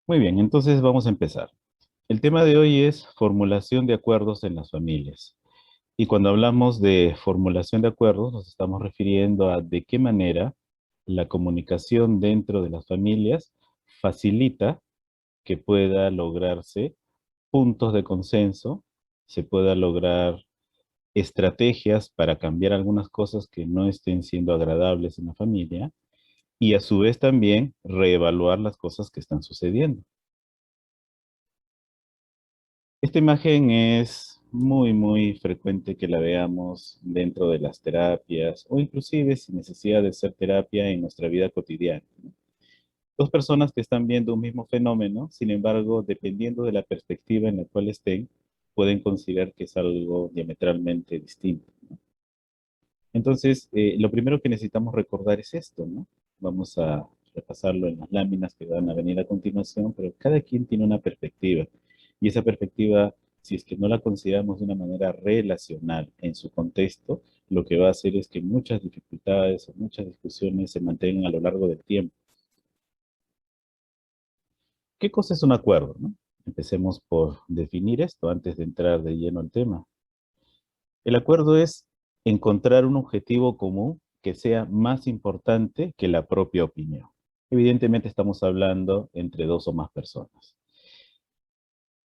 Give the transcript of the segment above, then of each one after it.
Muy bien, entonces vamos a empezar. El tema de hoy es formulación de acuerdos en las familias. Y cuando hablamos de formulación de acuerdos, nos estamos refiriendo a de qué manera la comunicación dentro de las familias facilita que pueda lograrse puntos de consenso, se pueda lograr estrategias para cambiar algunas cosas que no estén siendo agradables en la familia y a su vez también reevaluar las cosas que están sucediendo. Esta imagen es muy frecuente que la veamos dentro de las terapias o inclusive sin necesidad de ser terapia en nuestra vida cotidiana. Dos personas que están viendo un mismo fenómeno, sin embargo, dependiendo de la perspectiva en la cual estén, pueden considerar que es algo diametralmente distinto. Entonces, lo primero que necesitamos recordar es esto, ¿no? Vamos a repasarlo en las láminas que van a venir a continuación, pero cada quien tiene una perspectiva. Y esa perspectiva, si es que no la consideramos de una manera relacional en su contexto, lo que va a hacer es que muchas dificultades o muchas discusiones se mantengan a lo largo del tiempo. ¿Qué cosa es un acuerdo, no? Empecemos por definir esto antes de entrar de lleno al tema. El acuerdo es encontrar un objetivo común que sea más importante que la propia opinión. Evidentemente estamos hablando entre dos o más personas.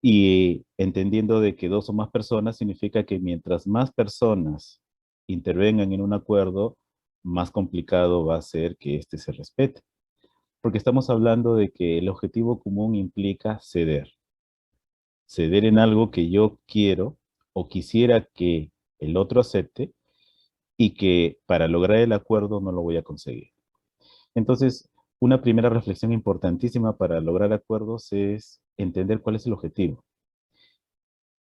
Y entendiendo de que dos o más personas significa que mientras más personas intervengan en un acuerdo, más complicado va a ser que éste se respete. Porque estamos hablando de que el objetivo común implica ceder. Ceder en algo que yo quiero o quisiera que el otro acepte y que para lograr el acuerdo no lo voy a conseguir. Entonces, una primera reflexión importantísima para lograr acuerdos es entender cuál es el objetivo.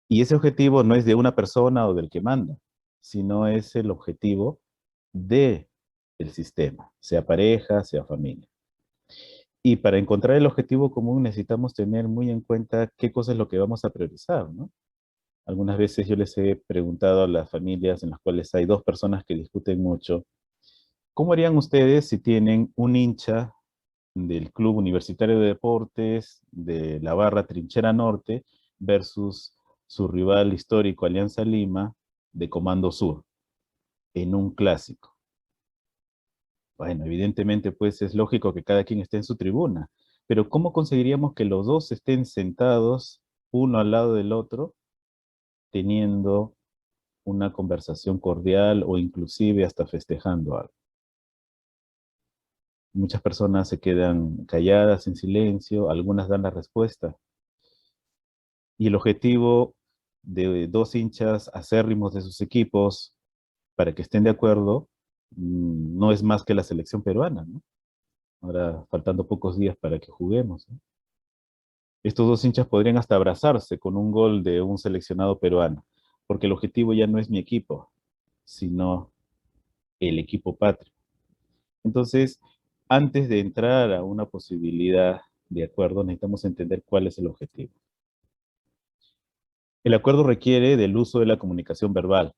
Y ese objetivo no es de una persona o del que manda, sino es el objetivo de el sistema, sea pareja, sea familia. Y para encontrar el objetivo común necesitamos tener muy en cuenta qué cosa es lo que vamos a priorizar, ¿no? Algunas veces yo les he preguntado a las familias en las cuales hay dos personas que discuten mucho, ¿cómo harían ustedes si tienen un hincha del Club Universitario de Deportes de la barra Trinchera Norte versus su rival histórico Alianza Lima de Comando Sur en un clásico? Bueno, evidentemente pues es lógico que cada quien esté en su tribuna, pero ¿cómo conseguiríamos que los dos estén sentados uno al lado del otro teniendo una conversación cordial o inclusive hasta festejando algo? Muchas personas se quedan calladas en silencio, algunas dan la respuesta. Y el objetivo de dos hinchas acérrimos de sus equipos para que estén de acuerdo no es más que la selección peruana, ¿no? Ahora faltando pocos días para que juguemos, ¿no? Estos dos hinchas podrían hasta abrazarse con un gol de un seleccionado peruano, porque el objetivo ya no es mi equipo, sino el equipo patrio. Entonces, antes de entrar a una posibilidad de acuerdo, necesitamos entender cuál es el objetivo. El acuerdo requiere del uso de la comunicación verbal,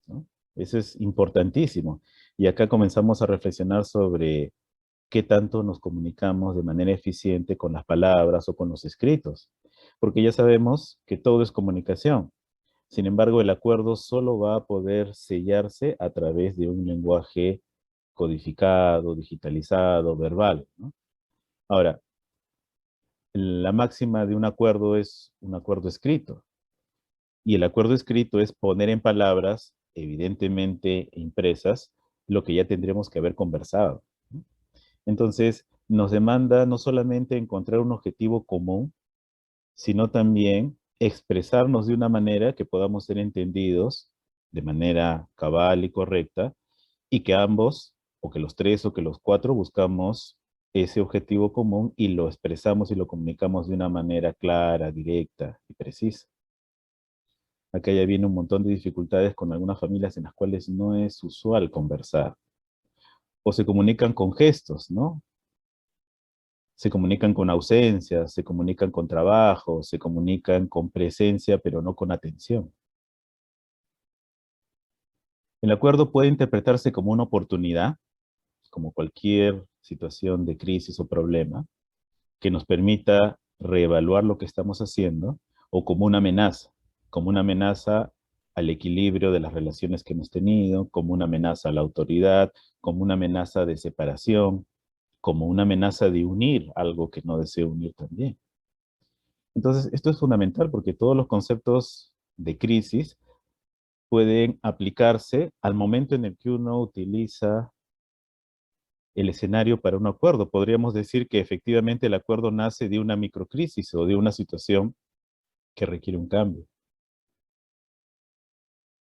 ¿no? Eso es importantísimo. Y acá comenzamos a reflexionar sobre qué tanto nos comunicamos de manera eficiente con las palabras o con los escritos, porque ya sabemos que todo es comunicación. Sin embargo, el acuerdo solo va a poder sellarse a través de un lenguaje codificado, digitalizado, verbal, ¿no? Ahora, la máxima de un acuerdo es un acuerdo escrito. Y el acuerdo escrito es poner en palabras, evidentemente impresas, lo que ya tendríamos que haber conversado, ¿no? Entonces, nos demanda no solamente encontrar un objetivo común, sino también expresarnos de una manera que podamos ser entendidos de manera cabal y correcta, y que ambos, o que los tres, o que los cuatro, buscamos ese objetivo común y lo expresamos y lo comunicamos de una manera clara, directa y precisa. Acá ya viene un montón de dificultades con algunas familias en las cuales no es usual conversar. O se comunican con gestos, ¿no? Se comunican con ausencia, se comunican con trabajo, se comunican con presencia, pero no con atención. El acuerdo puede interpretarse como una oportunidad, como cualquier situación de crisis o problema, que nos permita reevaluar lo que estamos haciendo, o como una amenaza al equilibrio de las relaciones que hemos tenido, como una amenaza a la autoridad, como una amenaza de separación, como una amenaza de unir algo que no deseo unir también. Entonces, esto es fundamental porque todos los conceptos de crisis pueden aplicarse al momento en el que uno utiliza el escenario para un acuerdo. Podríamos decir que efectivamente el acuerdo nace de una microcrisis o de una situación que requiere un cambio.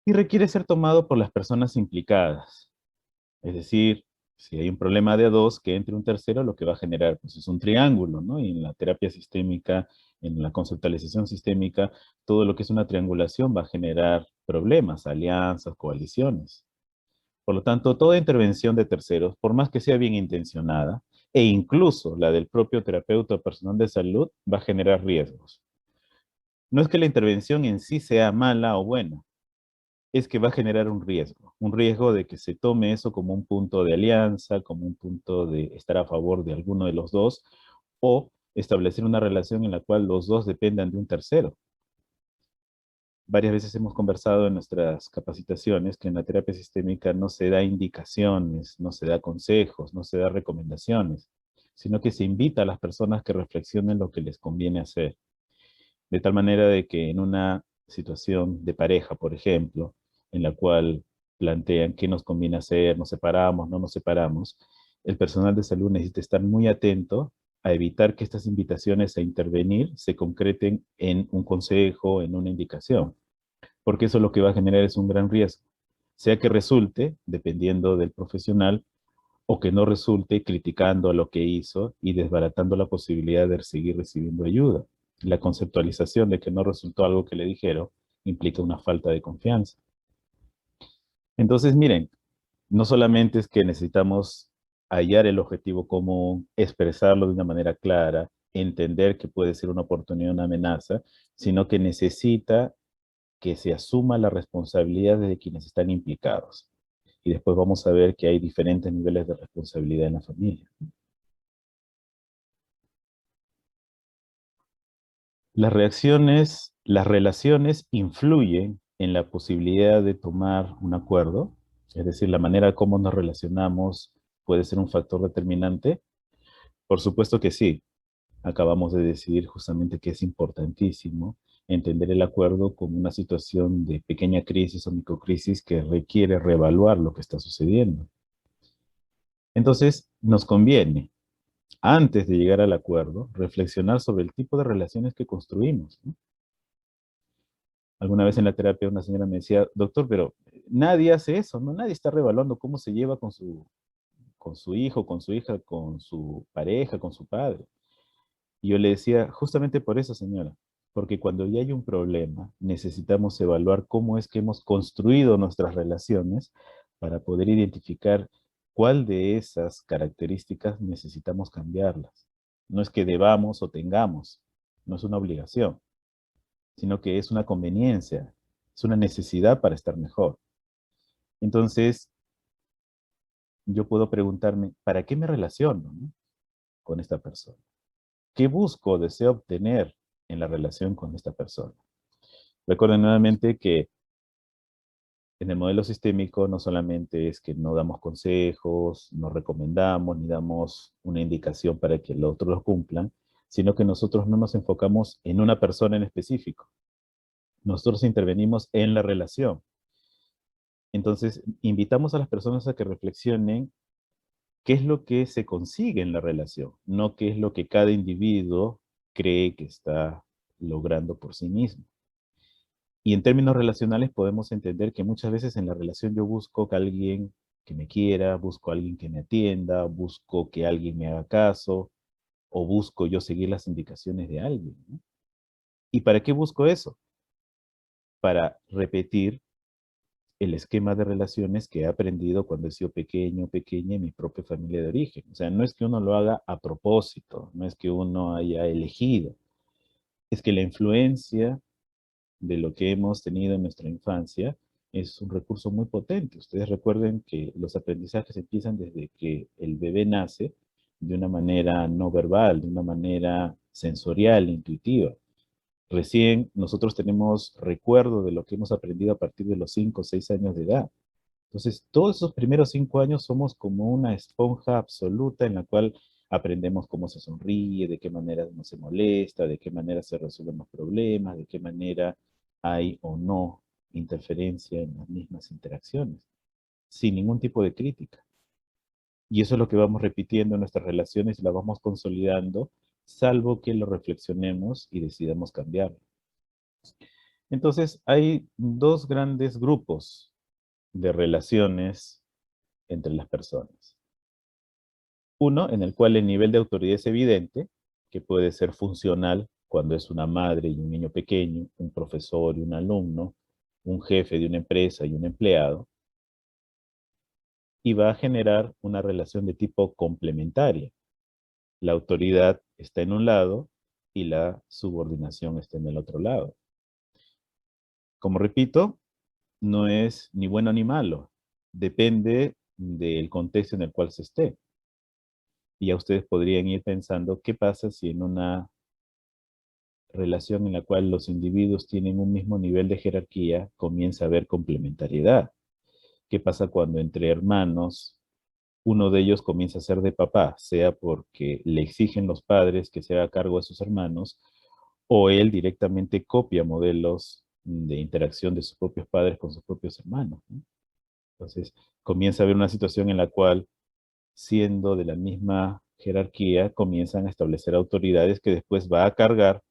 Y requiere ser tomado por las personas implicadas. Es decir, si hay un problema de a dos, que entre un tercero, lo que va a generar pues, es un triángulo, ¿no? Y en la terapia sistémica, en la conceptualización sistémica, todo lo que es una triangulación va a generar problemas, alianzas, coaliciones. Por lo tanto, toda intervención de terceros, por más que sea bien intencionada, e incluso la del propio terapeuta o personal de salud, va a generar riesgos. No es que la intervención en sí sea mala o buena, es que va a generar un riesgo de que se tome eso como un punto de alianza, como un punto de estar a favor de alguno de los dos, o establecer una relación en la cual los dos dependan de un tercero. Varias veces hemos conversado en nuestras capacitaciones que en la terapia sistémica no se da indicaciones, no se da consejos, no se da recomendaciones, sino que se invita a las personas que reflexionen lo que les conviene hacer. De tal manera de que en una situación de pareja, por ejemplo, en la cual plantean qué nos conviene hacer, nos separamos, no nos separamos, el personal de salud necesita estar muy atento a evitar que estas invitaciones a intervenir se concreten en un consejo, en una indicación, porque eso lo que va a generar es un gran riesgo, sea que resulte, dependiendo del profesional, o que no resulte criticando lo que hizo y desbaratando la posibilidad de seguir recibiendo ayuda. La conceptualización de que no resultó algo que le dijeron implica una falta de confianza. Entonces, miren, no solamente es que necesitamos hallar el objetivo común, expresarlo de una manera clara, entender que puede ser una oportunidad o una amenaza, sino que necesita que se asuma la responsabilidad de quienes están implicados. Y después vamos a ver que hay diferentes niveles de responsabilidad en la familia. Las relaciones influyen en la posibilidad de tomar un acuerdo, es decir, la manera como nos relacionamos puede ser un factor determinante. Por supuesto que sí, acabamos de decidir justamente que es importantísimo entender el acuerdo como una situación de pequeña crisis o microcrisis que requiere reevaluar lo que está sucediendo. Entonces, nos conviene, antes de llegar al acuerdo, reflexionar sobre el tipo de relaciones que construimos, ¿no? Alguna vez en la terapia una señora me decía, doctor, pero nadie hace eso, ¿no? Nadie está reevaluando cómo se lleva con su hijo, con su hija, con su pareja, con su padre. Y yo le decía, justamente por eso, señora, porque cuando ya hay un problema, necesitamos evaluar cómo es que hemos construido nuestras relaciones para poder identificar cuál de esas características necesitamos cambiarlas. No es que debamos o tengamos, no es una obligación, sino que es una conveniencia, es una necesidad para estar mejor. Entonces, yo puedo preguntarme, ¿para qué me relaciono, no, con esta persona? ¿Qué busco o deseo obtener en la relación con esta persona? Recuerden nuevamente que en el modelo sistémico no solamente es que no damos consejos, no recomendamos, ni damos una indicación para que el otro lo cumplan, sino que nosotros no nos enfocamos en una persona en específico. Nosotros intervenimos en la relación. Entonces, invitamos a las personas a que reflexionen qué es lo que se consigue en la relación, no qué es lo que cada individuo cree que está logrando por sí mismo. Y en términos relacionales podemos entender que muchas veces en la relación yo busco que alguien que me quiera, busco a alguien que me atienda, busco que alguien me haga caso, o busco yo seguir las indicaciones de alguien, ¿no? ¿Y para qué busco eso? Para repetir el esquema de relaciones que he aprendido cuando he sido pequeño, pequeña en mi propia familia de origen. O sea, no es que uno lo haga a propósito, no es que uno haya elegido, es que la influencia de lo que hemos tenido en nuestra infancia es un recurso muy potente. Ustedes recuerden que los aprendizajes empiezan desde que el bebé nace, de una manera no verbal, de una manera sensorial, intuitiva. Recién nosotros tenemos recuerdo de lo que hemos aprendido a partir de los 5 o 6 años de edad. Entonces, todos esos primeros 5 años somos como una esponja absoluta en la cual aprendemos cómo se sonríe, de qué manera no se molesta, de qué manera se resuelven los problemas, de qué manera hay o no interferencia en las mismas interacciones, sin ningún tipo de crítica. Y eso es lo que vamos repitiendo en nuestras relaciones y la vamos consolidando, salvo que lo reflexionemos y decidamos cambiarlo. Entonces, hay dos grandes grupos de relaciones entre las personas. Uno, en el cual el nivel de autoridad es evidente, que puede ser funcional cuando es una madre y un niño pequeño, un profesor y un alumno, un jefe de una empresa y un empleado, y va a generar una relación de tipo complementaria. La autoridad está en un lado y la subordinación está en el otro lado. Como repito, no es ni bueno ni malo, depende del contexto en el cual se esté. Y ya ustedes podrían ir pensando, ¿qué pasa si en una relación en la cual los individuos tienen un mismo nivel de jerarquía comienza a haber complementariedad? ¿Qué pasa cuando entre hermanos uno de ellos comienza a ser de papá, sea porque le exigen los padres que se haga cargo de sus hermanos, o él directamente copia modelos de interacción de sus propios padres con sus propios hermanos, ¿no? Entonces, comienza a haber una situación en la cual, siendo de la misma jerarquía, comienzan a establecer autoridades que después va a cargar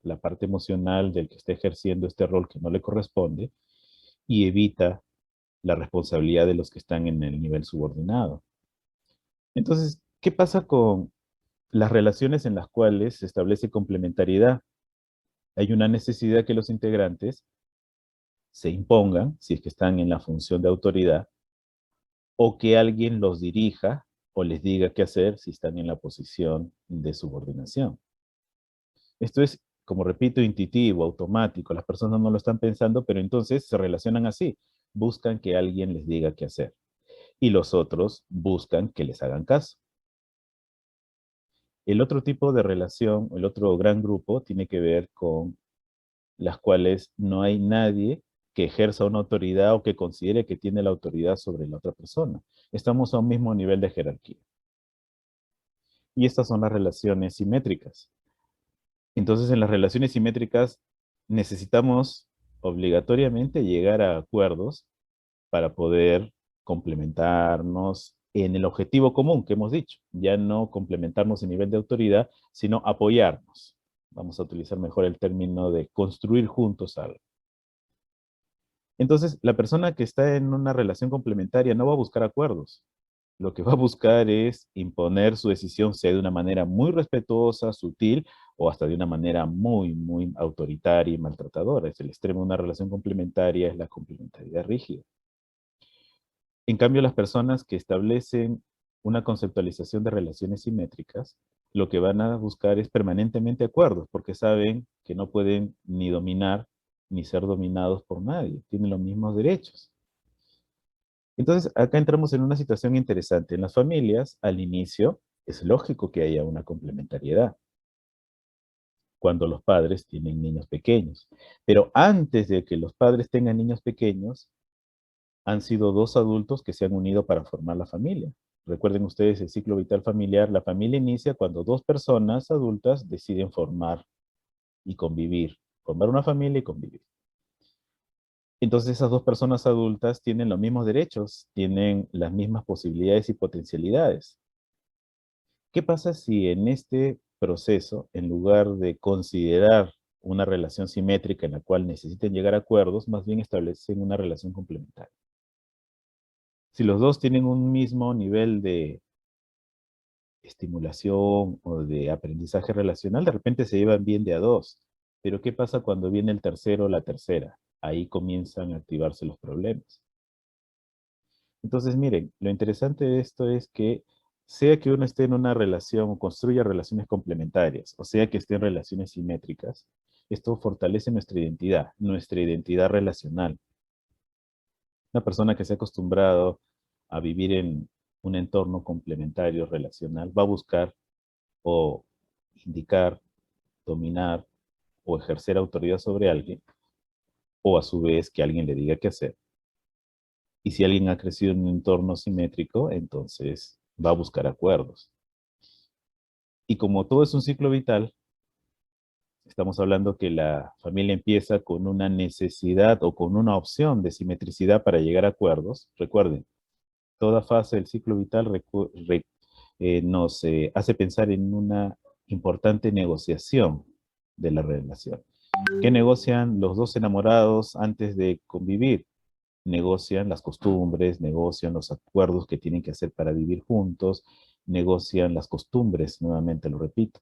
la parte emocional del que está ejerciendo este rol que no le corresponde y evita la responsabilidad de los que están en el nivel subordinado. Entonces, ¿qué pasa con las relaciones en las cuales se establece complementariedad? Hay una necesidad que los integrantes se impongan, si es que están en la función de autoridad, o que alguien los dirija o les diga qué hacer si están en la posición de subordinación. Esto es, como repito, intuitivo, automático. Las personas no lo están pensando, pero entonces se relacionan así. Buscan que alguien les diga qué hacer. Y los otros buscan que les hagan caso. El otro tipo de relación, el otro gran grupo, tiene que ver con las cuales no hay nadie que ejerza una autoridad o que considere que tiene la autoridad sobre la otra persona. Estamos a un mismo nivel de jerarquía. Y estas son las relaciones simétricas. Entonces, en las relaciones simétricas necesitamos obligatoriamente llegar a acuerdos para poder complementarnos en el objetivo común que hemos dicho. Ya no complementarnos en nivel de autoridad, sino apoyarnos. Vamos a utilizar mejor el término de construir juntos algo. Entonces, la persona que está en una relación complementaria no va a buscar acuerdos. Lo que va a buscar es imponer su decisión, sea de una manera muy respetuosa, sutil, o hasta de una manera muy, muy autoritaria y maltratadora. Es el extremo de una relación complementaria, es la complementariedad rígida. En cambio, las personas que establecen una conceptualización de relaciones simétricas, lo que van a buscar es permanentemente acuerdos, porque saben que no pueden ni dominar ni ser dominados por nadie, tienen los mismos derechos. Entonces, acá entramos en una situación interesante. En las familias, al inicio, es lógico que haya una complementariedad cuando los padres tienen niños pequeños. Pero antes de que los padres tengan niños pequeños, han sido dos adultos que se han unido para formar la familia. Recuerden ustedes el ciclo vital familiar. La familia inicia cuando dos personas adultas deciden formar y convivir. Formar una familia y convivir. Entonces esas dos personas adultas tienen los mismos derechos, tienen las mismas posibilidades y potencialidades. ¿Qué pasa si en este proceso, en lugar de considerar una relación simétrica en la cual necesiten llegar a acuerdos, más bien establecen una relación complementaria? Si los dos tienen un mismo nivel de estimulación o de aprendizaje relacional, de repente se llevan bien de a dos. Pero ¿qué pasa cuando viene el tercero o la tercera? Ahí comienzan a activarse los problemas. Entonces, miren, lo interesante de esto es que sea que uno esté en una relación o construya relaciones complementarias, o sea que esté en relaciones simétricas, esto fortalece nuestra identidad relacional. Una persona que se ha acostumbrado a vivir en un entorno complementario relacional, va a buscar o indicar, dominar o ejercer autoridad sobre alguien, o a su vez que alguien le diga qué hacer. Y si alguien ha crecido en un entorno simétrico, entonces va a buscar acuerdos. Y como todo es un ciclo vital, estamos hablando que la familia empieza con una necesidad o con una opción de simetricidad para llegar a acuerdos. Recuerden, toda fase del ciclo vital nos hace pensar en una importante negociación de la relación. ¿Qué negocian los dos enamorados antes de convivir? Negocian las costumbres, negocian los acuerdos que tienen que hacer para vivir juntos, negocian las costumbres, nuevamente lo repito.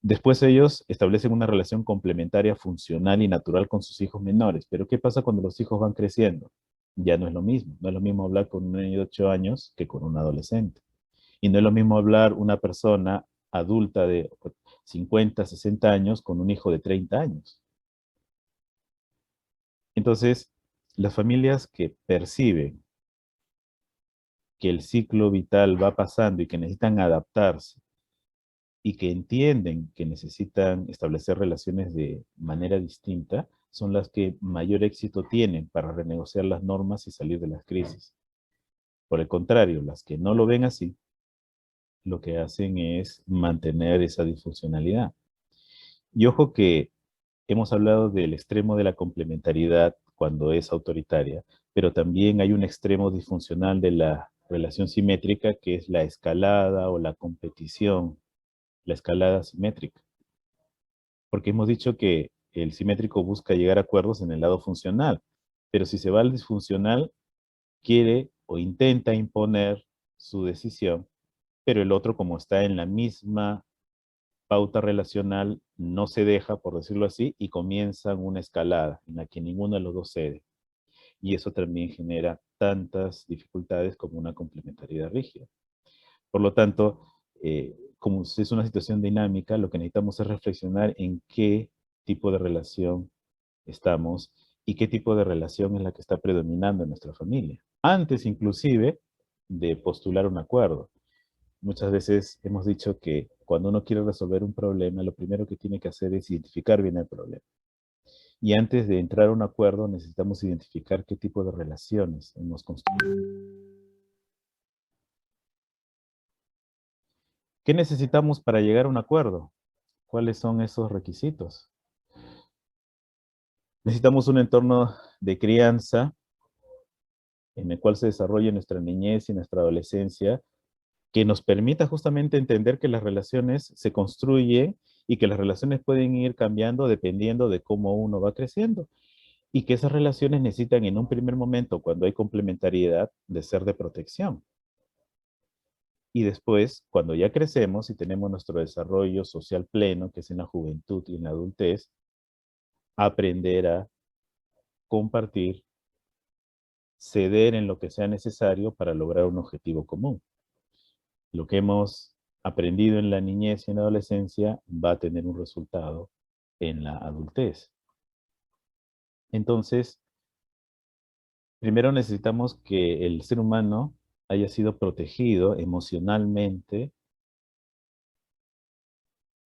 Después ellos establecen una relación complementaria, funcional y natural con sus hijos menores. Pero ¿qué pasa cuando los hijos van creciendo? Ya no es lo mismo. No es lo mismo hablar con un niño de 8 años que con un adolescente. Y no es lo mismo hablar una persona adulta de 50, 60 años con un hijo de 30 años. Entonces, las familias que perciben que el ciclo vital va pasando y que necesitan adaptarse y que entienden que necesitan establecer relaciones de manera distinta, son las que mayor éxito tienen para renegociar las normas y salir de las crisis. Por el contrario, las que no lo ven así, lo que hacen es mantener esa disfuncionalidad. Y ojo que hemos hablado del extremo de la complementariedad cuando es autoritaria, pero también hay un extremo disfuncional de la relación simétrica que es la escalada o la competición, la escalada simétrica. Porque hemos dicho que el simétrico busca llegar a acuerdos en el lado funcional, pero si se va al disfuncional, quiere o intenta imponer su decisión, pero el otro, como está en la misma pauta relacional, no se deja, por decirlo así, y comienzan una escalada en la que ninguno de los dos cede. Y eso también genera tantas dificultades como una complementariedad rígida. Por lo tanto, como es una situación dinámica, lo que necesitamos es reflexionar en qué tipo de relación estamos y qué tipo de relación es la que está predominando en nuestra familia. Antes inclusive de postular un acuerdo. Muchas veces hemos dicho que cuando uno quiere resolver un problema, lo primero que tiene que hacer es identificar bien el problema. Y antes de entrar a un acuerdo, necesitamos identificar qué tipo de relaciones hemos construido. ¿Qué necesitamos para llegar a un acuerdo? ¿Cuáles son esos requisitos? Necesitamos un entorno de crianza en el cual se desarrolle nuestra niñez y nuestra adolescencia, que nos permita justamente entender que las relaciones se construyen y que las relaciones pueden ir cambiando dependiendo de cómo uno va creciendo. Y que esas relaciones necesitan en un primer momento, cuando hay complementariedad, de ser de protección. Y después, cuando ya crecemos y tenemos nuestro desarrollo social pleno, que es en la juventud y en la adultez, aprender a compartir, ceder en lo que sea necesario para lograr un objetivo común. Lo que hemos aprendido en la niñez y en la adolescencia va a tener un resultado en la adultez. Entonces, primero necesitamos que el ser humano haya sido protegido emocionalmente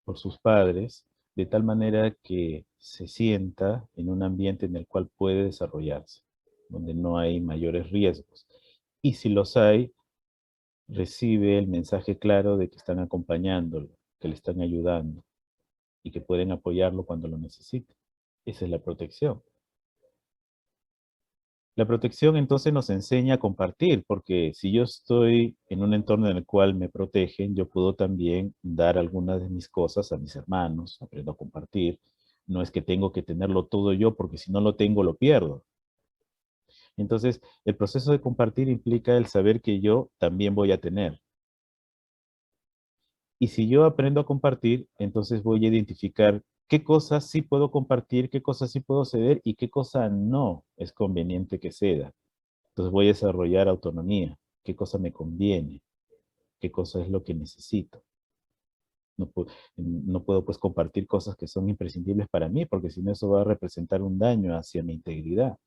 por sus padres, de tal manera que se sienta en un ambiente en el cual puede desarrollarse, donde no hay mayores riesgos. Y si los hay, recibe el mensaje claro de que están acompañándolo, que le están ayudando y que pueden apoyarlo cuando lo necesite. Esa es la protección. La protección entonces nos enseña a compartir, porque si yo estoy en un entorno en el cual me protegen, yo puedo también dar algunas de mis cosas a mis hermanos, aprendo a compartir. No es que tengo que tenerlo todo yo, porque si no lo tengo, lo pierdo. Entonces, el proceso de compartir implica el saber que yo también voy a tener. Y si yo aprendo a compartir, entonces voy a identificar qué cosas sí puedo compartir, qué cosas sí puedo ceder y qué cosa no es conveniente que ceda. Entonces voy a desarrollar autonomía, qué cosa me conviene, qué cosa es lo que necesito. No puedo pues compartir cosas que son imprescindibles para mí, porque si no eso va a representar un daño hacia mi integridad.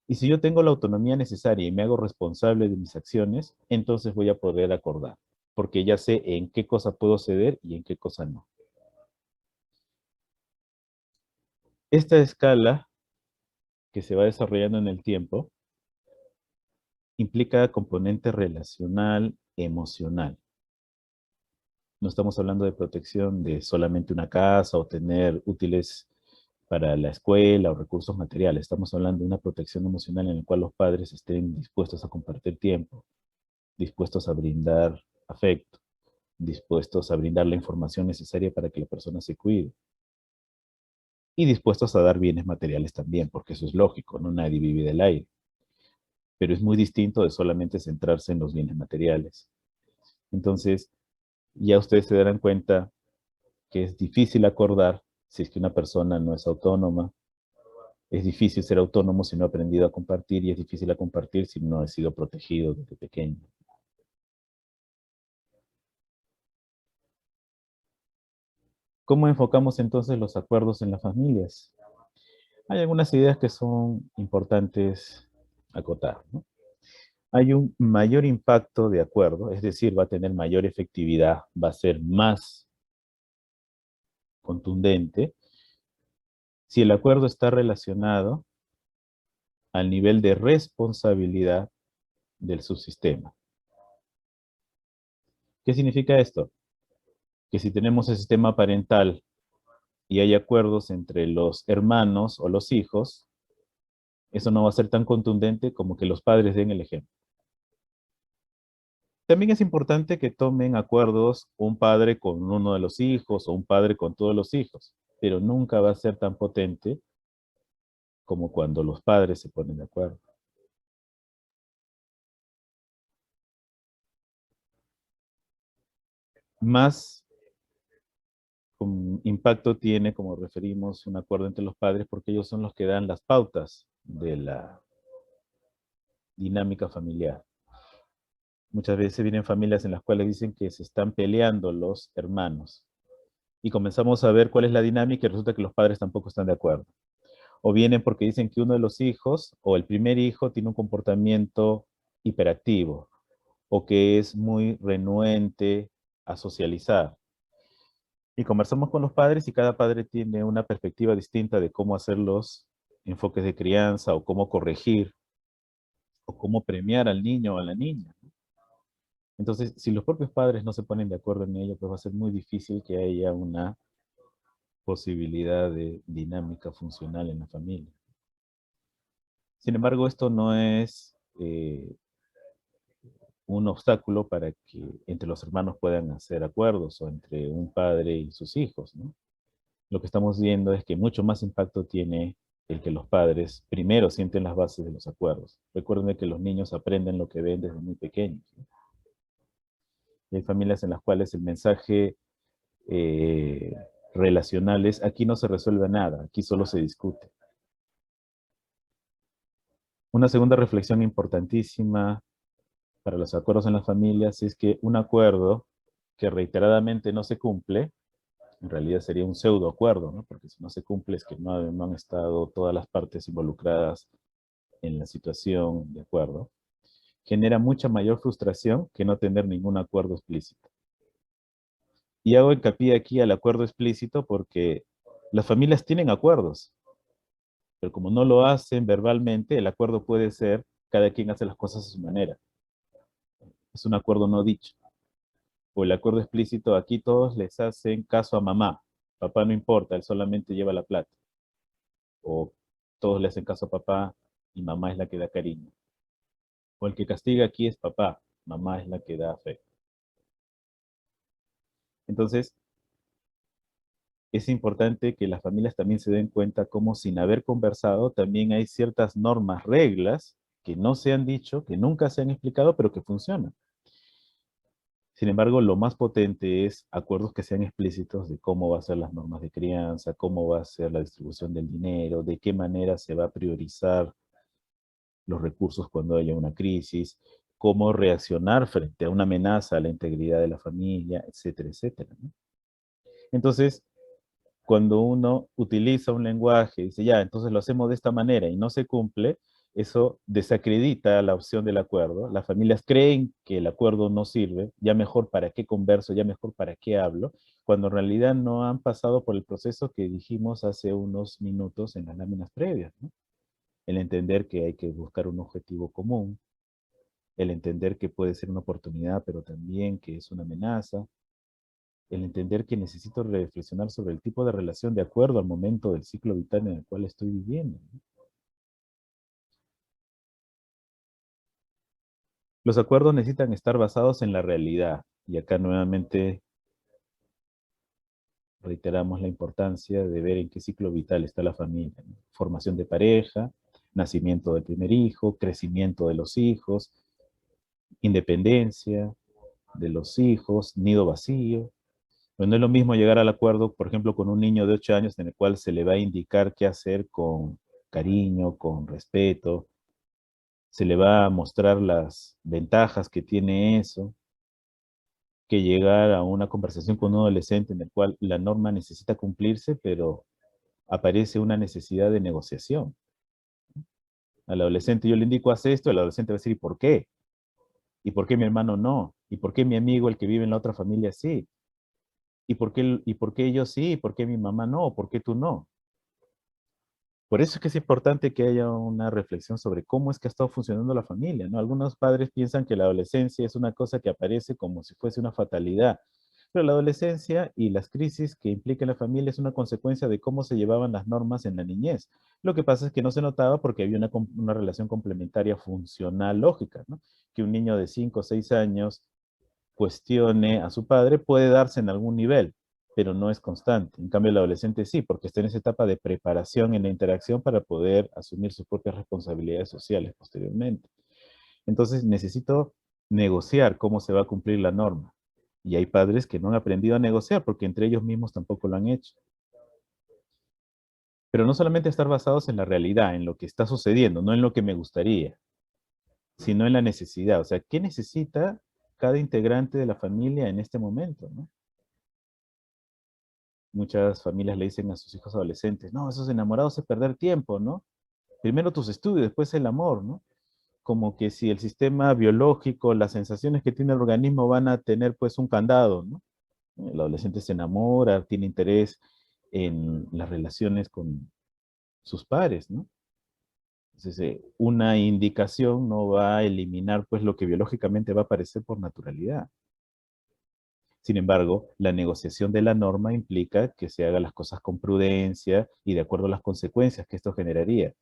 Y si yo tengo la autonomía necesaria y me hago responsable de mis acciones, entonces voy a poder acordar, porque ya sé en qué cosa puedo ceder y en qué cosa no. Esta escala que se va desarrollando en el tiempo implica componente relacional, emocional. No estamos hablando de protección de solamente una casa o tener útiles para la escuela o recursos materiales. Estamos hablando de una protección emocional en la cual los padres estén dispuestos a compartir tiempo, dispuestos a brindar afecto, dispuestos a brindar la información necesaria para que la persona se cuide y dispuestos a dar bienes materiales también, porque eso es lógico, no nadie vive del aire. Pero es muy distinto de solamente centrarse en los bienes materiales. Entonces, ya ustedes se darán cuenta que es difícil acordar si es que una persona no es autónoma, es difícil ser autónomo si no ha aprendido a compartir y es difícil a compartir si no ha sido protegido desde pequeño. ¿Cómo enfocamos entonces los acuerdos en las familias? Hay algunas ideas que son importantes acotar, ¿no? Hay un mayor impacto de acuerdo, es decir, va a tener mayor efectividad, va a ser más contundente si el acuerdo está relacionado al nivel de responsabilidad del subsistema. ¿Qué significa esto? Que si tenemos el sistema parental y hay acuerdos entre los hermanos o los hijos, eso no va a ser tan contundente como que los padres den el ejemplo. También es importante que tomen acuerdos un padre con uno de los hijos o un padre con todos los hijos, pero nunca va a ser tan potente como cuando los padres se ponen de acuerdo. Más impacto tiene, como referimos, un acuerdo entre los padres porque ellos son los que dan las pautas de la dinámica familiar. Muchas veces vienen familias en las cuales dicen que se están peleando los hermanos y comenzamos a ver cuál es la dinámica y resulta que los padres tampoco están de acuerdo. O vienen porque dicen que uno de los hijos o el primer hijo tiene un comportamiento hiperactivo o que es muy renuente a socializar. Y conversamos con los padres y cada padre tiene una perspectiva distinta de cómo hacer los enfoques de crianza o cómo corregir o cómo premiar al niño o a la niña. Entonces, si los propios padres no se ponen de acuerdo en ello, pues va a ser muy difícil que haya una posibilidad de dinámica funcional en la familia. Sin embargo, esto no es un obstáculo para que entre los hermanos puedan hacer acuerdos o entre un padre y sus hijos, ¿no? Lo que estamos viendo es que mucho más impacto tiene el que los padres primero sienten las bases de los acuerdos. Recuerden que los niños aprenden lo que ven desde muy pequeños, ¿no? Y hay familias en las cuales el mensaje eh, relacionales, aquí no se resuelve nada, aquí solo se discute. Una segunda reflexión importantísima para los acuerdos en las familias es que un acuerdo que reiteradamente no se cumple, en realidad sería un pseudo acuerdo, ¿no? Porque si no se cumple es que no han estado todas las partes involucradas en la situación de acuerdo, genera mucha mayor frustración que no tener ningún acuerdo explícito. Y hago hincapié aquí al acuerdo explícito porque las familias tienen acuerdos, pero como no lo hacen verbalmente, el acuerdo puede ser cada quien hace las cosas a su manera. Es un acuerdo no dicho. O el acuerdo explícito, aquí todos les hacen caso a mamá. Papá no importa, él solamente lleva la plata. O todos le hacen caso a papá y mamá es la que da cariño. O el que castiga aquí es papá, mamá es la que da afecto. Entonces, es importante que las familias también se den cuenta cómo sin haber conversado también hay ciertas normas, reglas que no se han dicho, que nunca se han explicado, pero que funcionan. Sin embargo, lo más potente es acuerdos que sean explícitos de cómo va a ser las normas de crianza, cómo va a ser la distribución del dinero, de qué manera se va a priorizar los recursos cuando haya una crisis, cómo reaccionar frente a una amenaza a la integridad de la familia, etcétera, etcétera, ¿no? Entonces, cuando uno utiliza un lenguaje y dice, ya, entonces lo hacemos de esta manera y no se cumple, eso desacredita la opción del acuerdo. Las familias creen que el acuerdo no sirve, ya mejor para qué converso, ya mejor para qué hablo, cuando en realidad no han pasado por el proceso que dijimos hace unos minutos en las láminas previas, ¿no? El entender que hay que buscar un objetivo común, el entender que puede ser una oportunidad, pero también que es una amenaza, el entender que necesito reflexionar sobre el tipo de relación de acuerdo al momento del ciclo vital en el cual estoy viviendo, ¿no? Los acuerdos necesitan estar basados en la realidad. Y acá nuevamente reiteramos la importancia de ver en qué ciclo vital está la familia, ¿no? Formación de pareja, nacimiento del primer hijo, crecimiento de los hijos, independencia de los hijos, nido vacío. Pero no es lo mismo llegar al acuerdo, por ejemplo, con un niño de 8 años en el cual se le va a indicar qué hacer con cariño, con respeto, se le va a mostrar las ventajas que tiene eso, que llegar a una conversación con un adolescente en el cual la norma necesita cumplirse, pero aparece una necesidad de negociación. Al adolescente yo le indico, haz esto, el adolescente va a decir, ¿y por qué? ¿Y por qué mi hermano no? ¿Y por qué mi amigo, el que vive en la otra familia, sí? ¿Y por qué yo sí? ¿Y por qué mi mamá no? ¿Por qué tú no? Por eso es que es importante que haya una reflexión sobre cómo es que ha estado funcionando la familia, ¿no? Algunos padres piensan que la adolescencia es una cosa que aparece como si fuese una fatalidad, pero la adolescencia y las crisis que implica la familia es una consecuencia de cómo se llevaban las normas en la niñez. Lo que pasa es que no se notaba porque había una relación complementaria funcional lógica, ¿no? Que un niño de 5 o 6 años cuestione a su padre puede darse en algún nivel, pero no es constante. En cambio, el adolescente sí, porque está en esa etapa de preparación en la interacción para poder asumir sus propias responsabilidades sociales posteriormente. Entonces, necesito negociar cómo se va a cumplir la norma. Y hay padres que no han aprendido a negociar porque entre ellos mismos tampoco lo han hecho. Pero no solamente estar basados en la realidad, en lo que está sucediendo, no en lo que me gustaría, sino en la necesidad. O sea, ¿qué necesita cada integrante de la familia en este momento, ¿no? Muchas familias le dicen a sus hijos adolescentes, no, esos enamorados es perder tiempo, ¿no? Primero tus estudios, después el amor, ¿no? Como que si el sistema biológico, las sensaciones que tiene el organismo van a tener pues un candado, ¿no? El adolescente se enamora, tiene interés en las relaciones con sus pares, ¿no? Entonces, una indicación no va a eliminar pues lo que biológicamente va a aparecer por naturalidad. Sin embargo, la negociación de la norma implica que se hagan las cosas con prudencia y de acuerdo a las consecuencias que esto generaría.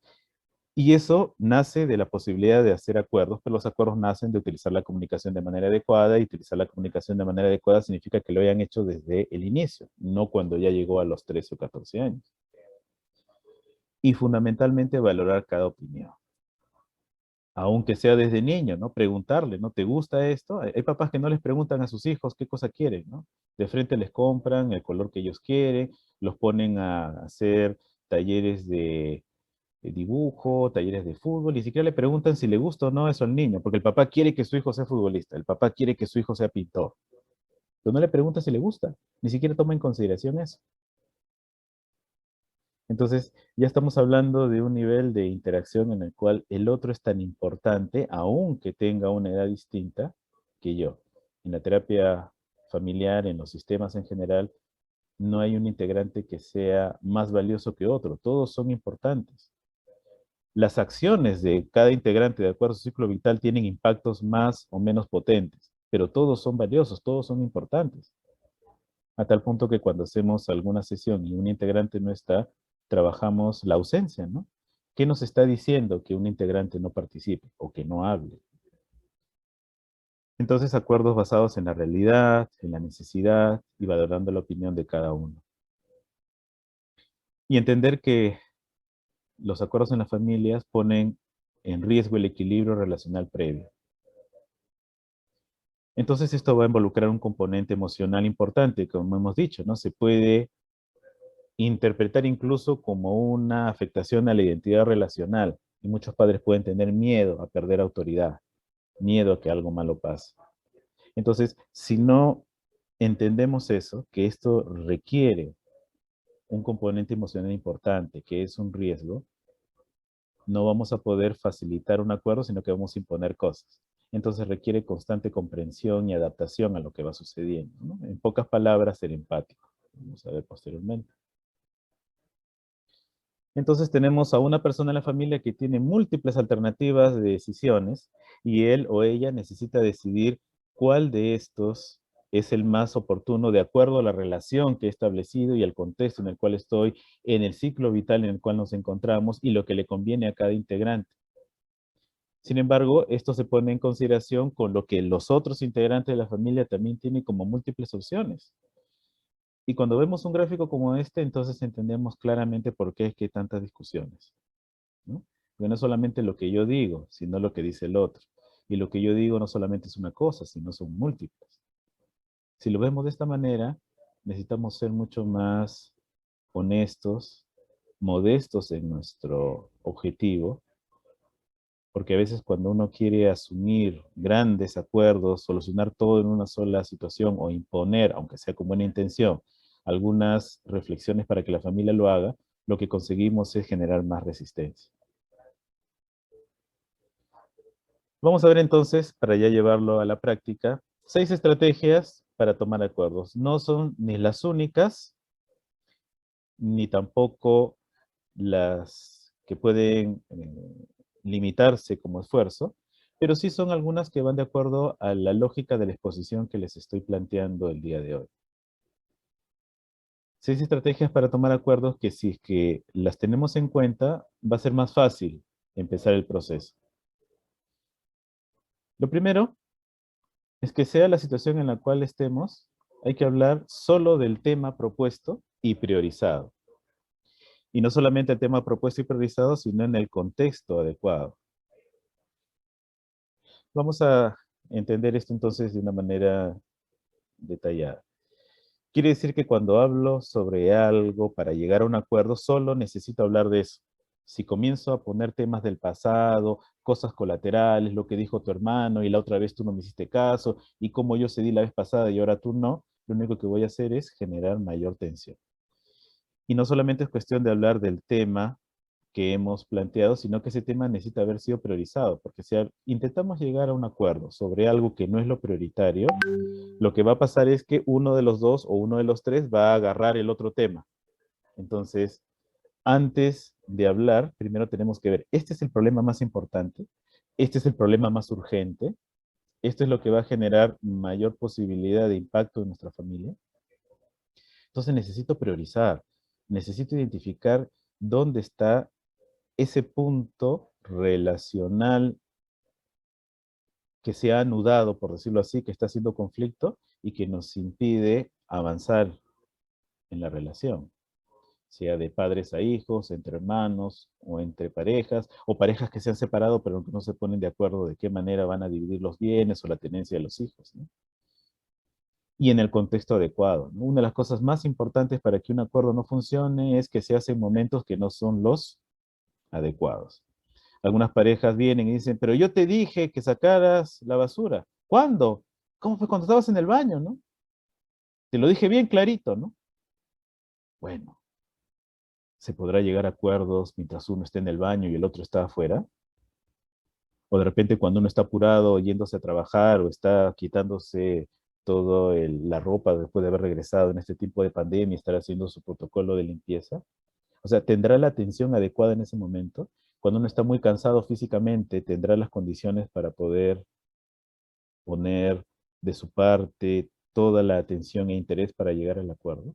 Y eso nace de la posibilidad de hacer acuerdos, pero los acuerdos nacen de utilizar la comunicación de manera adecuada, y utilizar la comunicación de manera adecuada significa que lo hayan hecho desde el inicio, no cuando ya llegó a los 13 o 14 años. Y fundamentalmente valorar cada opinión, aunque sea desde niño, ¿no? Preguntarle, ¿no? ¿Te gusta esto? Hay papás que no les preguntan a sus hijos qué cosa quieren, ¿no? De frente les compran el color que ellos quieren, los ponen a hacer talleres de dibujo, talleres de fútbol, ni siquiera le preguntan si le gusta o no eso al niño, porque el papá quiere que su hijo sea futbolista, el papá quiere que su hijo sea pintor, pero no le pregunta si le gusta, ni siquiera toma en consideración eso. Entonces, ya estamos hablando de un nivel de interacción en el cual el otro es tan importante, aunque tenga una edad distinta que yo. En la terapia familiar, en los sistemas en general, no hay un integrante que sea más valioso que otro, todos son importantes. Las acciones de cada integrante de acuerdo a su ciclo vital tienen impactos más o menos potentes, pero todos son valiosos, todos son importantes. A tal punto que cuando hacemos alguna sesión y un integrante no está, trabajamos la ausencia, ¿no? ¿Qué nos está diciendo que un integrante no participe o que no hable? Entonces, acuerdos basados en la realidad, en la necesidad y valorando la opinión de cada uno. Y entender que los acuerdos en las familias ponen en riesgo el equilibrio relacional previo. Entonces, esto va a involucrar un componente emocional importante, como hemos dicho, ¿no? Se puede interpretar incluso como una afectación a la identidad relacional. Y muchos padres pueden tener miedo a perder autoridad, miedo a que algo malo pase. Entonces, si no entendemos eso, que esto requiere un componente emocional importante, que es un riesgo, no vamos a poder facilitar un acuerdo, sino que vamos a imponer cosas. Entonces requiere constante comprensión y adaptación a lo que va sucediendo, ¿no? En pocas palabras, ser empático. Vamos a ver posteriormente. Entonces tenemos a una persona en la familia que tiene múltiples alternativas de decisiones y él o ella necesita decidir cuál de estos es el más oportuno de acuerdo a la relación que he establecido y el contexto en el cual estoy, en el ciclo vital en el cual nos encontramos y lo que le conviene a cada integrante. Sin embargo, esto se pone en consideración con lo que los otros integrantes de la familia también tienen como múltiples opciones. Y cuando vemos un gráfico como este, entonces entendemos claramente por qué es que hay tantas discusiones, ¿no? Porque no es solamente lo que yo digo, sino lo que dice el otro. Y lo que yo digo no solamente es una cosa, sino son múltiples. Si lo vemos de esta manera, necesitamos ser mucho más honestos, modestos en nuestro objetivo, porque a veces cuando uno quiere asumir grandes acuerdos, solucionar todo en una sola situación o imponer, aunque sea con buena intención, algunas reflexiones para que la familia lo haga, lo que conseguimos es generar más resistencia. Vamos a ver entonces, para ya llevarlo a la práctica, 6 estrategias para tomar acuerdos. No son ni las únicas, ni tampoco las que pueden limitarse como esfuerzo, pero sí son algunas que van de acuerdo a la lógica de la exposición que les estoy planteando el día de hoy. 6 estrategias para tomar acuerdos que si es que las tenemos en cuenta, va a ser más fácil empezar el proceso. Lo primero es que sea la situación en la cual estemos, hay que hablar solo del tema propuesto y priorizado. Y no solamente el tema propuesto y priorizado, sino en el contexto adecuado. Vamos a entender esto entonces de una manera detallada. Quiere decir que cuando hablo sobre algo para llegar a un acuerdo, solo necesito hablar de eso. Si comienzo a poner temas del pasado, cosas colaterales, lo que dijo tu hermano y la otra vez tú no me hiciste caso, y cómo yo cedí la vez pasada y ahora tú no, lo único que voy a hacer es generar mayor tensión. Y no solamente es cuestión de hablar del tema que hemos planteado, sino que ese tema necesita haber sido priorizado, porque si intentamos llegar a un acuerdo sobre algo que no es lo prioritario, lo que va a pasar es que uno de los dos o uno de los tres va a agarrar el otro tema. Entonces, antes de hablar, primero tenemos que ver, este es el problema más importante, este es el problema más urgente, esto es lo que va a generar mayor posibilidad de impacto en nuestra familia. Entonces necesito priorizar, necesito identificar dónde está ese punto relacional que se ha anudado, por decirlo así, que está haciendo conflicto y que nos impide avanzar en la relación, sea de padres a hijos, entre hermanos o entre parejas, o parejas que se han separado pero que no se ponen de acuerdo de qué manera van a dividir los bienes o la tenencia de los hijos, ¿no? Y en el contexto adecuado, ¿no? Una de las cosas más importantes para que un acuerdo no funcione es que se hace en momentos que no son los adecuados. Algunas parejas vienen y dicen, pero yo te dije que sacaras la basura. ¿Cuándo? ¿Cómo fue cuando estabas en el baño, no? Te lo dije bien clarito, ¿no? Bueno, ¿se podrá llegar a acuerdos mientras uno esté en el baño y el otro está afuera? O de repente cuando uno está apurado yéndose a trabajar o está quitándose toda la ropa después de haber regresado en este tipo de pandemia y estar haciendo su protocolo de limpieza. O sea, ¿tendrá la atención adecuada en ese momento? Cuando uno está muy cansado físicamente, ¿tendrá las condiciones para poder poner de su parte toda la atención e interés para llegar al acuerdo?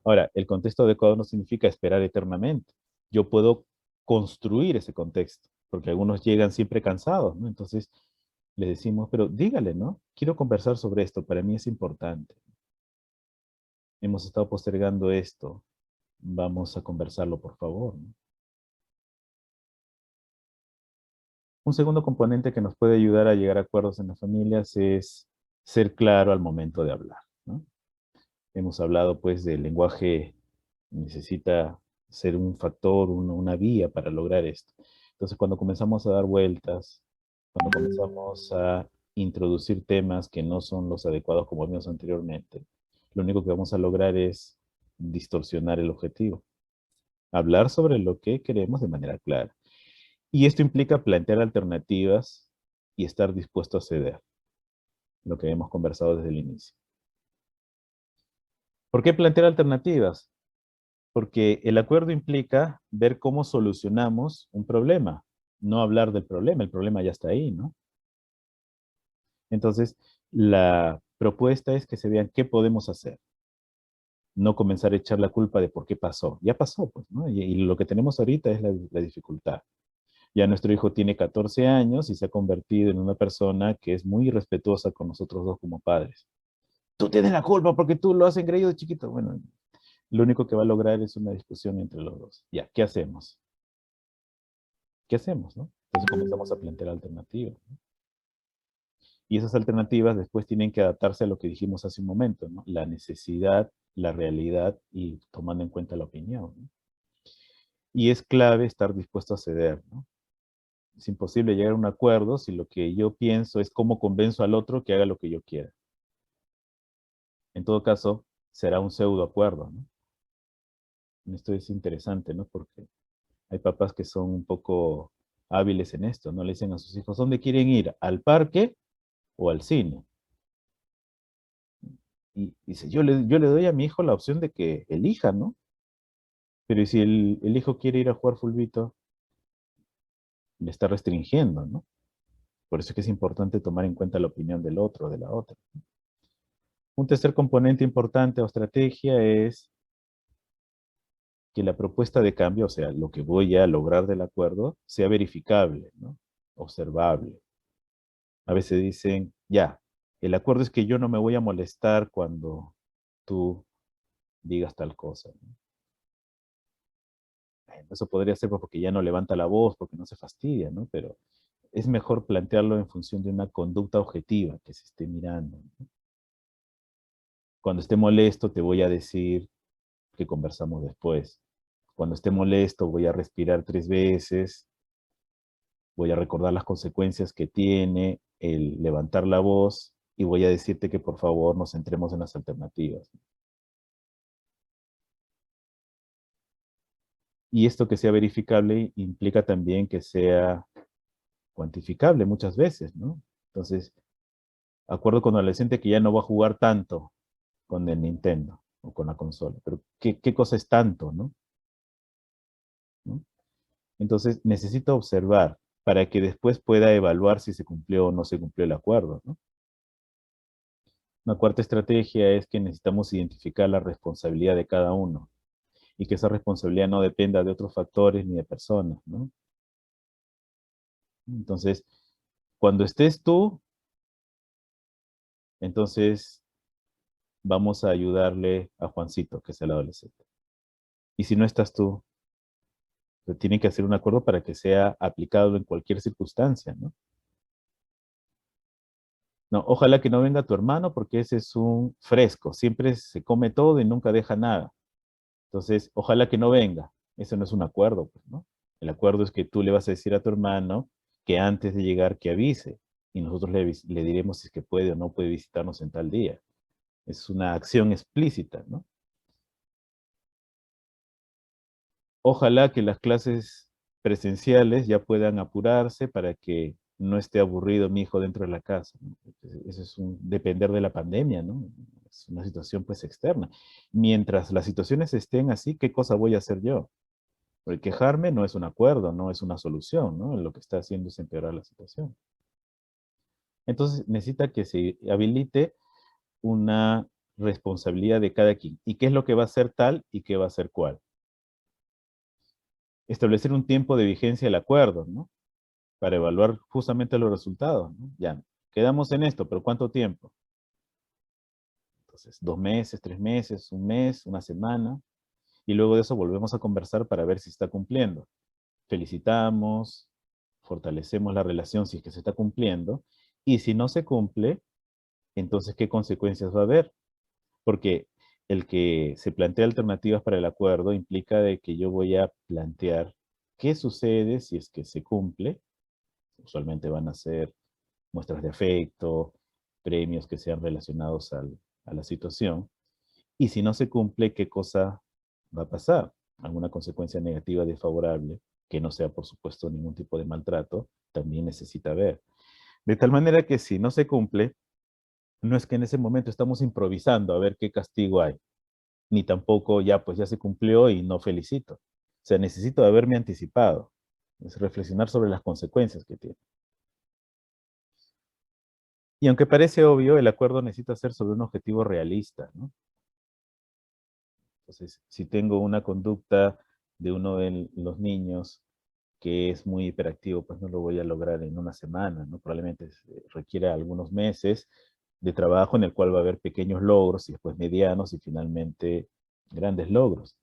Ahora, el contexto adecuado no significa esperar eternamente. Yo puedo construir ese contexto, porque algunos llegan siempre cansados, ¿no? Entonces le decimos, pero dígale, ¿no? Quiero conversar sobre esto, para mí es importante. Hemos estado postergando esto, vamos a conversarlo, por favor, ¿no? Un segundo componente que nos puede ayudar a llegar a acuerdos en las familias es ser claro al momento de hablar, ¿no? Hemos hablado pues del lenguaje necesita ser un factor, una vía para lograr esto. Entonces, cuando comenzamos a dar vueltas, cuando comenzamos a introducir temas que no son los adecuados como vimos anteriormente, lo único que vamos a lograr es distorsionar el objetivo. Hablar sobre lo que queremos de manera clara. Y esto implica plantear alternativas y estar dispuesto a ceder, lo que hemos conversado desde el inicio. ¿Por qué plantear alternativas? Porque el acuerdo implica ver cómo solucionamos un problema, no hablar del problema, el problema ya está ahí, ¿no? Entonces, la propuesta es que se vean qué podemos hacer, no comenzar a echar la culpa de por qué pasó. Ya pasó, pues, ¿no? Y lo que tenemos ahorita es la dificultad. Ya nuestro hijo tiene 14 años y se ha convertido en una persona que es muy irrespetuosa con nosotros dos como padres. Tú tienes la culpa porque tú lo has engreído de chiquito. Bueno, lo único que va a lograr es una discusión entre los dos. Ya, ¿qué hacemos? ¿Qué hacemos, no? Entonces comenzamos a plantear alternativas, ¿no? Y esas alternativas después tienen que adaptarse a lo que dijimos hace un momento, ¿no? La necesidad, la realidad y tomando en cuenta la opinión, ¿no? Y es clave estar dispuesto a ceder, ¿no? Es imposible llegar a un acuerdo si lo que yo pienso es cómo convenzo al otro que haga lo que yo quiera. En todo caso, será un pseudo acuerdo, ¿no? Esto es interesante, ¿no? Porque hay papás que son un poco hábiles en esto, ¿no? Le dicen a sus hijos, ¿dónde quieren ir? ¿Al parque o al cine? Y dice, yo le doy a mi hijo la opción de que elija, ¿no? Pero ¿y si el hijo quiere ir a jugar fulbito? Le está restringiendo, ¿no? Por eso es que es importante tomar en cuenta la opinión del otro o de la otra. Un tercer componente importante o estrategia es que la propuesta de cambio, o sea, lo que voy a lograr del acuerdo, sea verificable, ¿no? Observable. A veces dicen, ya, el acuerdo es que yo no me voy a molestar cuando tú digas tal cosa, ¿no? Bueno, eso podría ser porque ya no levanta la voz, porque no se fastidia, ¿no? Pero es mejor plantearlo en función de una conducta objetiva que se esté mirando, ¿no? Cuando esté molesto te voy a decir que conversamos después. Cuando esté molesto voy a respirar 3 veces, voy a recordar las consecuencias que tiene el levantar la voz y voy a decirte que por favor nos centremos en las alternativas. Y esto que sea verificable implica también que sea cuantificable muchas veces, ¿no? Entonces, acuerdo con un adolescente que ya no va a jugar tanto con el Nintendo o con la consola, pero ¿qué cosa es tanto, no? ¿No? Entonces, necesito observar para que después pueda evaluar si se cumplió o no se cumplió el acuerdo, ¿no? Una cuarta estrategia es que necesitamos identificar la responsabilidad de cada uno y que esa responsabilidad no dependa de otros factores ni de personas, ¿no? Entonces, cuando estés tú, entonces vamos a ayudarle a Juancito, que es el adolescente. Y si no estás tú, pues tienen que hacer un acuerdo para que sea aplicado en cualquier circunstancia, ¿no? No, ojalá que no venga tu hermano porque ese es un fresco, siempre se come todo y nunca deja nada. Entonces, ojalá que no venga. Eso no es un acuerdo, pues, ¿no? El acuerdo es que tú le vas a decir a tu hermano que antes de llegar que avise y nosotros le diremos si es que puede o no puede visitarnos en tal día. Es una acción explícita, ¿no? Ojalá que las clases presenciales ya puedan apurarse para que no esté aburrido mi hijo dentro de la casa, ¿no? Eso es un depender de la pandemia, ¿no? Es una situación pues externa. Mientras las situaciones estén así, ¿qué cosa voy a hacer yo? Porque quejarme no es un acuerdo, no es una solución, ¿no? Lo que está haciendo es empeorar la situación. Entonces necesita que se habilite una responsabilidad de cada quien. ¿Y qué es lo que va a ser tal y qué va a ser cual? Establecer un tiempo de vigencia del acuerdo, ¿no? Para evaluar justamente los resultados, ¿no? Ya, quedamos en esto, pero ¿cuánto tiempo? Entonces, 2 meses, 3 meses, un mes, una semana, y luego de eso volvemos a conversar para ver si está cumpliendo. Felicitamos, fortalecemos la relación si es que se está cumpliendo, y si no se cumple, entonces, ¿qué consecuencias va a haber? Porque el que se plantea alternativas para el acuerdo implica de que yo voy a plantear qué sucede si es que se cumple. Usualmente van a ser muestras de afecto, premios que sean relacionados a la situación. Y si no se cumple, ¿qué cosa va a pasar? alguna consecuencia negativa desfavorable, que no sea, por supuesto, ningún tipo de maltrato, también necesita ver. De tal manera que si no se cumple, no es que en ese momento estamos improvisando a ver qué castigo hay, ni tampoco ya, pues ya se cumplió y no felicito. O sea, necesito haberme anticipado, es reflexionar sobre las consecuencias que tiene. Y aunque parece obvio, el acuerdo necesita ser sobre un objetivo realista, ¿no? Entonces, si tengo una conducta de uno de los niños que es muy hiperactivo, pues no lo voy a lograr en una semana, ¿no? Probablemente requiera algunos meses de trabajo en el cual va a haber pequeños logros y después medianos y finalmente grandes logros.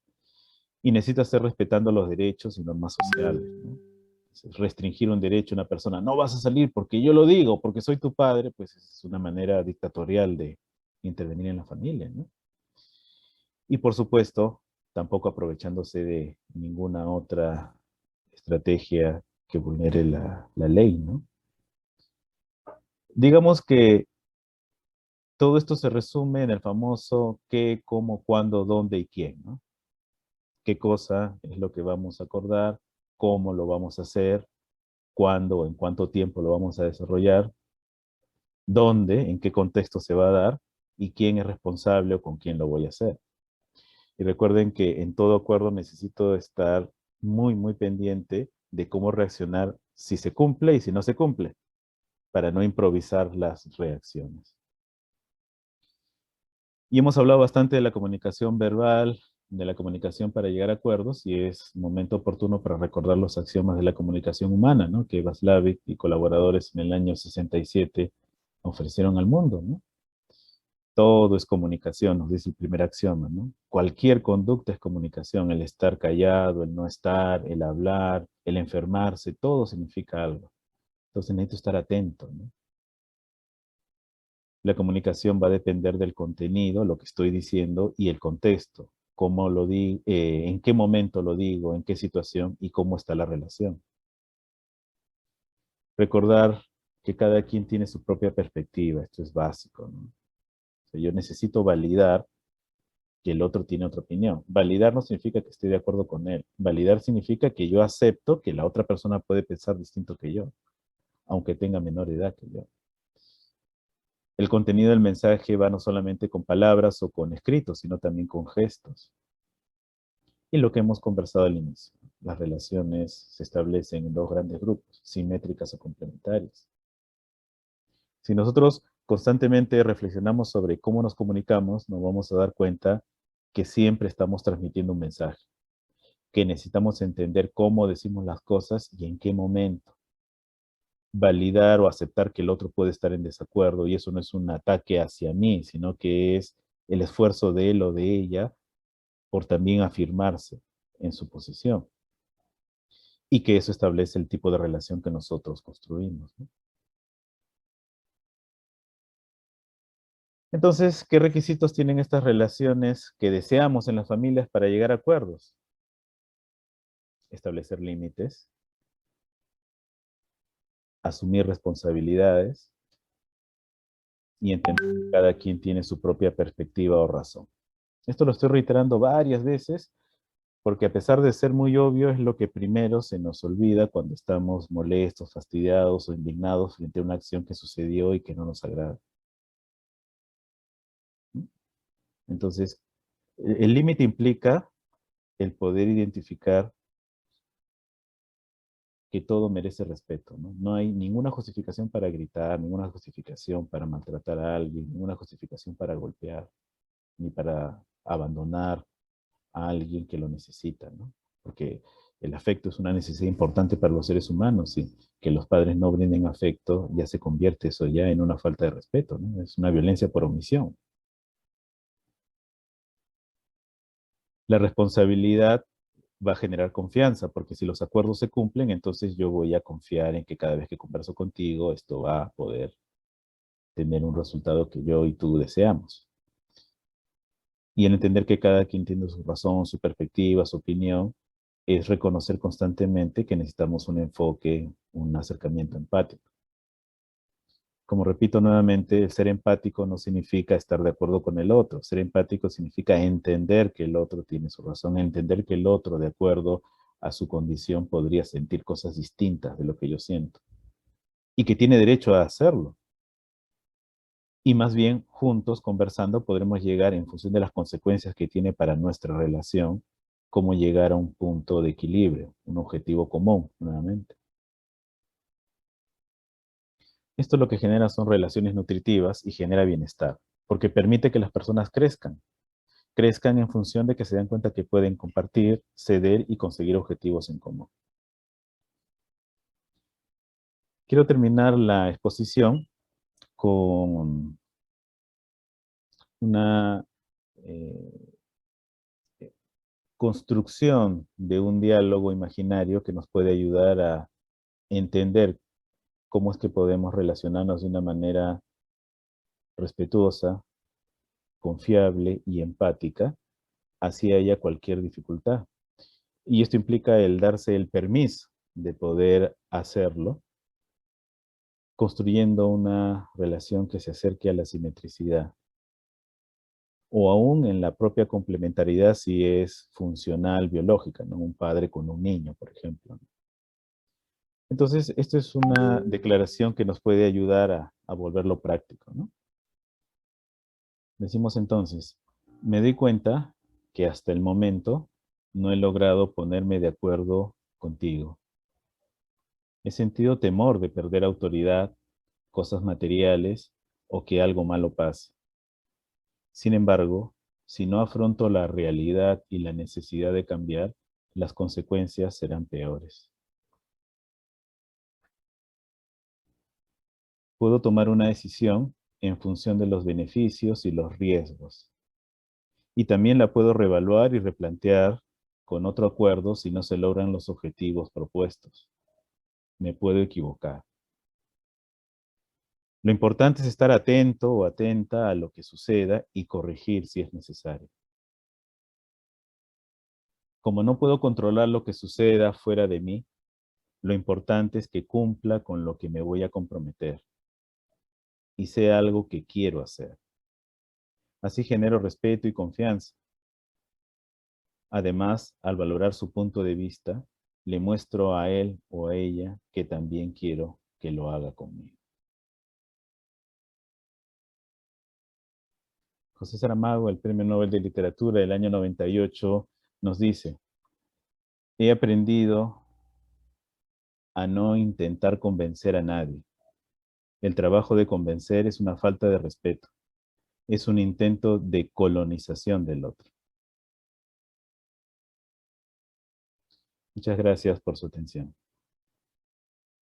Y necesita ser respetando los derechos y normas sociales, ¿no? Entonces, restringir un derecho a una persona, no vas a salir porque yo lo digo, porque soy tu padre, pues es una manera dictatorial de intervenir en la familia, ¿no? Y por supuesto, tampoco aprovechándose de ninguna otra estrategia que vulnere la ley, ¿no? Digamos que todo esto se resume en el famoso qué, cómo, cuándo, dónde y quién, ¿no? Qué cosa es lo que vamos a acordar, cómo lo vamos a hacer, cuándo o en cuánto tiempo lo vamos a desarrollar, dónde, en qué contexto se va a dar y quién es responsable o con quién lo voy a hacer. Y recuerden que en todo acuerdo necesito estar muy, muy pendiente de cómo reaccionar si se cumple y si no se cumple, para no improvisar las reacciones. Y hemos hablado bastante de la comunicación verbal, de la comunicación para llegar a acuerdos, y es momento oportuno para recordar los axiomas de la comunicación humana, ¿no? Que Václavic y colaboradores en el año 67 ofrecieron al mundo, ¿no? Todo es comunicación, nos dice el primer axioma, ¿no? Cualquier conducta es comunicación, el estar callado, el no estar, el hablar, el enfermarse, todo significa algo. Entonces necesito estar atento, ¿no? La comunicación va a depender del contenido, lo que estoy diciendo y el contexto, cómo lo digo, en qué momento lo digo, en qué situación y cómo está la relación. Recordar que cada quien tiene su propia perspectiva, esto es básico, ¿no? O sea, yo necesito validar que el otro tiene otra opinión. Validar no significa que estoy de acuerdo con él. Validar significa que yo acepto que la otra persona puede pensar distinto que yo, aunque tenga menor edad que yo. El contenido del mensaje va no solamente con palabras o con escritos, sino también con gestos. Y lo que hemos conversado al inicio, las relaciones se establecen en dos grandes grupos, simétricas o complementarias. Si nosotros constantemente reflexionamos sobre cómo nos comunicamos, nos vamos a dar cuenta que siempre estamos transmitiendo un mensaje, que necesitamos entender cómo decimos las cosas y en qué momento. Validar o aceptar que el otro puede estar en desacuerdo, y eso no es un ataque hacia mí, sino que es el esfuerzo de él o de ella por también afirmarse en su posición. Y que eso establece el tipo de relación que nosotros construimos, ¿no? Entonces, ¿qué requisitos tienen estas relaciones que deseamos en las familias para llegar a acuerdos? Establecer límites, asumir responsabilidades y entender que cada quien tiene su propia perspectiva o razón. Esto lo estoy reiterando varias veces porque a pesar de ser muy obvio, es lo que primero se nos olvida cuando estamos molestos, fastidiados o indignados frente a una acción que sucedió y que no nos agrada. Entonces, el límite implica el poder identificar que todo merece respeto, ¿no? No hay ninguna justificación para gritar, ninguna justificación para maltratar a alguien, ninguna justificación para golpear, ni para abandonar a alguien que lo necesita, ¿no? Porque el afecto es una necesidad importante para los seres humanos y que los padres no brinden afecto ya se convierte eso ya en una falta de respeto, ¿no? Es una violencia por omisión. La responsabilidad va a generar confianza, porque si los acuerdos se cumplen, entonces yo voy a confiar en que cada vez que converso contigo, esto va a poder tener un resultado que yo y tú deseamos. Y el entender que cada quien tiene su razón, su perspectiva, su opinión, es reconocer constantemente que necesitamos un enfoque, un acercamiento empático. Como repito nuevamente, el ser empático no significa estar de acuerdo con el otro. Ser empático significa entender que el otro tiene su razón, entender que el otro, de acuerdo a su condición, podría sentir cosas distintas de lo que yo siento y que tiene derecho a hacerlo. Y más bien, juntos, conversando, podremos llegar, en función de las consecuencias que tiene para nuestra relación, cómo llegar a un punto de equilibrio, un objetivo común, nuevamente. Esto lo que genera son relaciones nutritivas y genera bienestar, porque permite que las personas crezcan en función de que se dan cuenta que pueden compartir, ceder y conseguir objetivos en común. Quiero terminar la exposición con una eh, construcción de un diálogo imaginario que nos puede ayudar a entender cómo es que podemos relacionarnos de una manera respetuosa, confiable y empática, así haya cualquier dificultad. Y esto implica el darse el permiso de poder hacerlo, construyendo una relación que se acerque a la simetricidad, o aún en la propia complementariedad si es funcional biológica, ¿no? Un padre con un niño, por ejemplo. Entonces, esto es una declaración que nos puede ayudar a volverlo práctico, ¿no? Decimos entonces, me doy cuenta que hasta el momento no he logrado ponerme de acuerdo contigo. He sentido temor de perder autoridad, cosas materiales o que algo malo pase. Sin embargo, si no afronto la realidad y la necesidad de cambiar, las consecuencias serán peores. Puedo tomar una decisión en función de los beneficios y los riesgos. Y también la puedo reevaluar y replantear con otro acuerdo si no se logran los objetivos propuestos. Me puedo equivocar. Lo importante es estar atento o atenta a lo que suceda y corregir si es necesario. Como no puedo controlar lo que suceda fuera de mí, lo importante es que cumpla con lo que me voy a comprometer y sea algo que quiero hacer. Así genero respeto y confianza. Además, al valorar su punto de vista, le muestro a él o a ella que también quiero que lo haga conmigo. José Saramago, el Premio Nobel de Literatura del año 98, nos dice, he aprendido a no intentar convencer a nadie. El trabajo de convencer es una falta de respeto. Es un intento de colonización del otro. Muchas gracias por su atención.